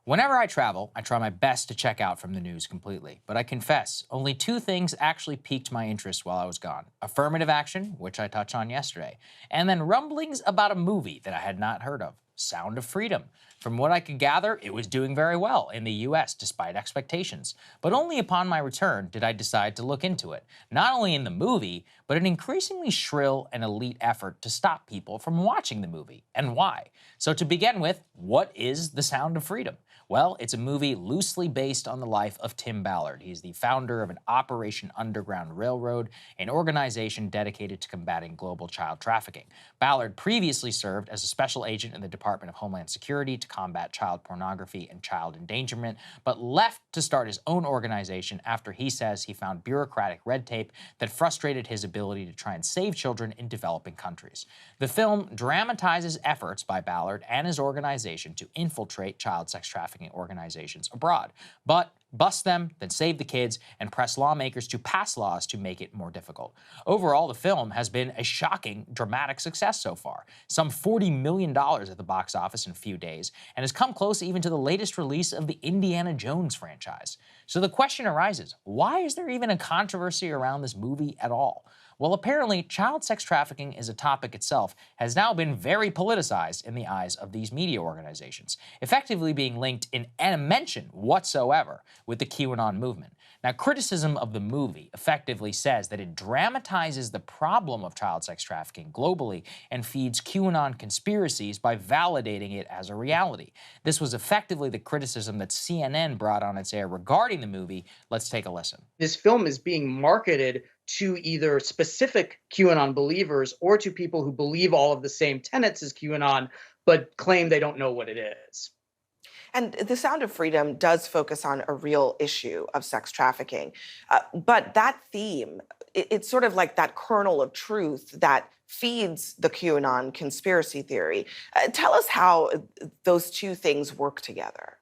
Whenever I travel, I try my best to check out from the news completely. But I confess, only two things actually piqued my interest while I was gone: affirmative action, which I touched on yesterday, and then rumblings about a movie that I had not heard of, Sound of Freedom. From what I could gather, it was doing very well in the US despite expectations. But only upon my return did I decide to look into it, not only in the movie, but an increasingly shrill and elite effort to stop people from watching the movie, and why. So to begin with, what is The Sound of Freedom? Well, it's a movie loosely based on the life of Tim Ballard. He's the founder of an Operation Underground Railroad, an organization dedicated to combating global child trafficking. Ballard previously served as a special agent in the Department of Homeland Security to combat child pornography and child endangerment, but left to start his own organization after he says he found bureaucratic red tape that frustrated his ability to try and save children in developing countries. The film dramatizes efforts by Ballard and his organization to infiltrate child sex trafficking organizations abroad, but bust them, then save the kids, and press lawmakers to pass laws to make it more difficult. Overall, the film has been a shocking, dramatic success so far, some $40 million at the box office in a few days, and has come close even to the latest release of the Indiana Jones franchise. So the question arises, why is there even a controversy around this movie at all? Well, apparently, child sex trafficking as a topic itself has now been very politicized in the eyes of these media organizations, effectively being linked in any mention whatsoever with the QAnon movement. Now, criticism of the movie effectively says that it dramatizes the problem of child sex trafficking globally and feeds QAnon conspiracies by validating it as a reality. This was effectively the criticism that CNN brought on its air regarding the movie. Let's take a listen. This film is being marketed to either specific QAnon believers or to people who believe all of the same tenets as QAnon, but claim they don't know what it is. And The Sound of Freedom does focus on a real issue of sex trafficking. But that theme, it's sort of like that kernel of truth that feeds the QAnon conspiracy theory. Tell us how those two things work together.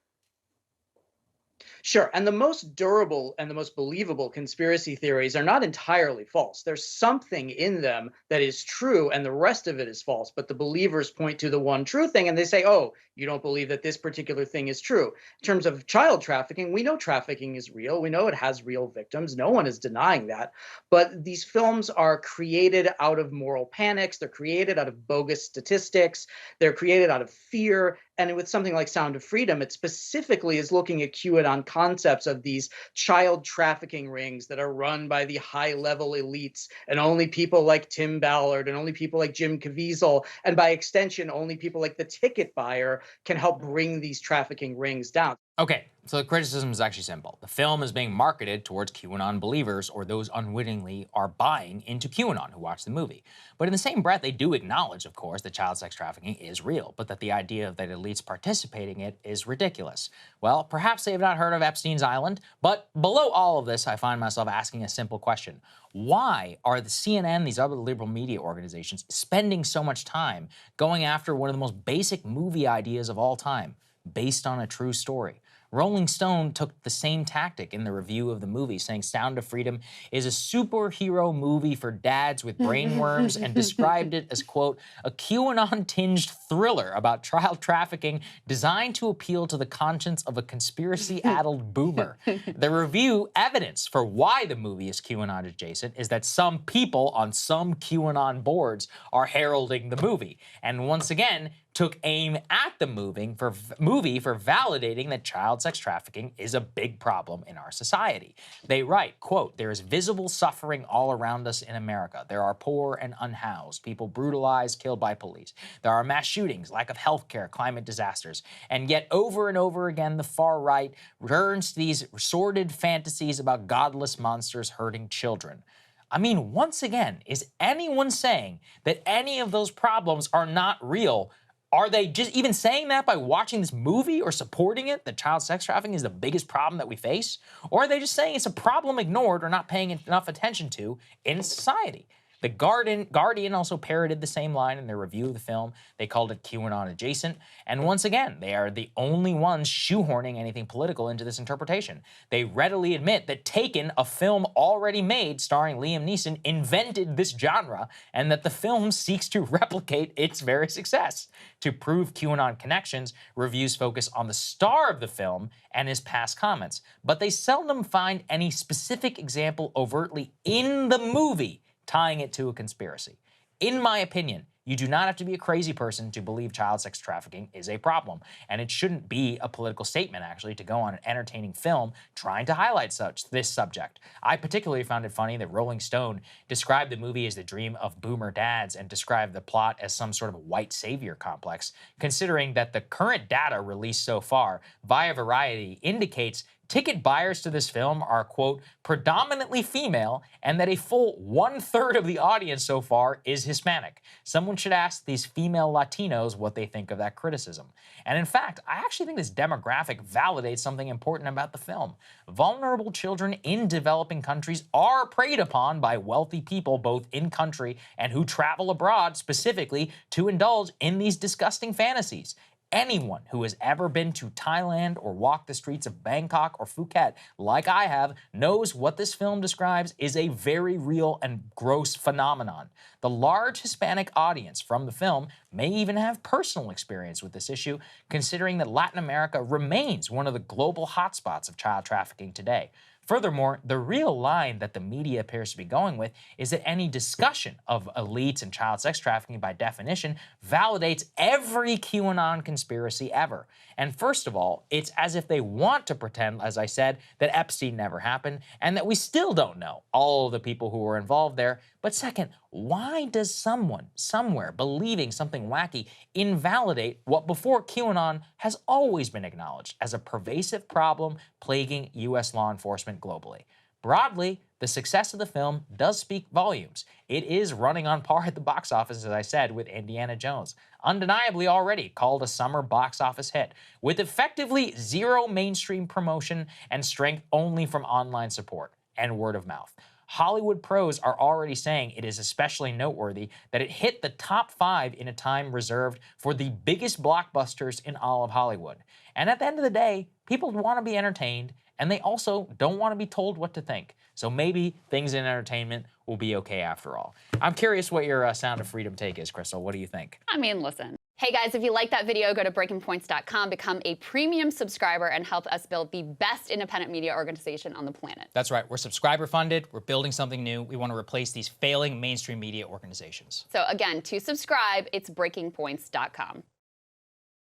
Sure. And the most durable and the most believable conspiracy theories are not entirely false. There's something in them that is true, and the rest of it is false. But the believers point to the one true thing and they say, oh, you don't believe that this particular thing is true. In terms of child trafficking, we know trafficking is real. We know it has real victims. No one is denying that. But these films are created out of moral panics. They're created out of bogus statistics. They're created out of fear. And with something like Sound of Freedom, it specifically is looking at QAnon concepts of these child trafficking rings that are run by the high-level elites, and only people like Tim Ballard and only people like Jim Caviezel, and by extension, only people like the ticket buyer can help bring these trafficking rings down. Okay, so the criticism is actually simple. The film is being marketed towards QAnon believers, or those unwittingly are buying into QAnon who watch the movie. But in the same breath, they do acknowledge, of course, that child sex trafficking is real, but that the idea of that elites participating in it is ridiculous. Well, perhaps they have not heard of Epstein's Island, but below all of this, I find myself asking a simple question. Why are the CNN, these other liberal media organizations, spending so much time going after one of the most basic movie ideas of all time, based on a true story? Rolling Stone took the same tactic in the review of the movie, saying Sound of Freedom is a superhero movie for dads with brainworms and described it as, quote, a QAnon-tinged thriller about child trafficking designed to appeal to the conscience of a conspiracy-addled boomer. The review evidence for why the movie is QAnon adjacent is that some people on some QAnon boards are heralding the movie. And once again, took aim at the movie for validating that child sex trafficking is a big problem in our society. They write, quote, there is visible suffering all around us in America. There are poor and unhoused, people brutalized, killed by police. There are mass shootings, lack of health care, climate disasters. And yet over and over again, the far right returns to these sordid fantasies about godless monsters hurting children. I mean, once again, is anyone saying that any of those problems are not real? Are they just even saying that by watching this movie or supporting it, that child sex trafficking is the biggest problem that we face? Or are they just saying it's a problem ignored or not paying enough attention to in society? The Guardian also parroted the same line in their review of the film. They called it QAnon adjacent. And once again, they are the only ones shoehorning anything political into this interpretation. They readily admit that Taken, a film already made starring Liam Neeson, invented this genre, and that the film seeks to replicate its very success. To prove QAnon connections, reviews focus on the star of the film and his past comments, but they seldom find any specific example overtly in the movie tying it to a conspiracy. In my opinion, you do not have to be a crazy person to believe child sex trafficking is a problem, and it shouldn't be a political statement, actually, to go on an entertaining film trying to highlight this subject. I particularly found it funny that Rolling Stone described the movie as the dream of boomer dads and described the plot as some sort of white savior complex, considering that the current data released so far via Variety indicates ticket buyers to this film are, quote, predominantly female, and that a full 1/3 of the audience so far is Hispanic. Someone should ask these female Latinos what they think of that criticism. And in fact, I actually think this demographic validates something important about the film. Vulnerable children in developing countries are preyed upon by wealthy people, both in country and who travel abroad specifically to indulge in these disgusting fantasies. Anyone who has ever been to Thailand or walked the streets of Bangkok or Phuket, like I have, knows what this film describes is a very real and gross phenomenon. The large Hispanic audience from the film may even have personal experience with this issue, considering that Latin America remains one of the global hotspots of child trafficking today. Furthermore, the real line that the media appears to be going with is that any discussion of elites and child sex trafficking by definition validates every QAnon conspiracy ever. And first of all, it's as if they want to pretend, as I said, that Epstein never happened and that we still don't know all of the people who were involved there. But second, why does someone somewhere believing something wacky invalidate what before QAnon has always been acknowledged as a pervasive problem plaguing U.S. law enforcement globally? Broadly, the success of the film does speak volumes. It is running on par at the box office, as I said, with Indiana Jones, undeniably already called a summer box office hit, with effectively zero mainstream promotion and strength only from online support and word of mouth. Hollywood pros are already saying it is especially noteworthy that it hit the top 5 in a time reserved for the biggest blockbusters in all of Hollywood. And at the end of the day, people want to be entertained, and they also don't want to be told what to think. So maybe things in entertainment will be okay after all. I'm curious what your Sound of Freedom take is, Crystal. What do you think? I mean, listen. Hey guys, if you like that video, go to breakingpoints.com, become a premium subscriber, and help us build the best independent media organization on the planet. That's right. We're subscriber funded. We're building something new. We want to replace these failing mainstream media organizations. So again, to subscribe, it's breakingpoints.com.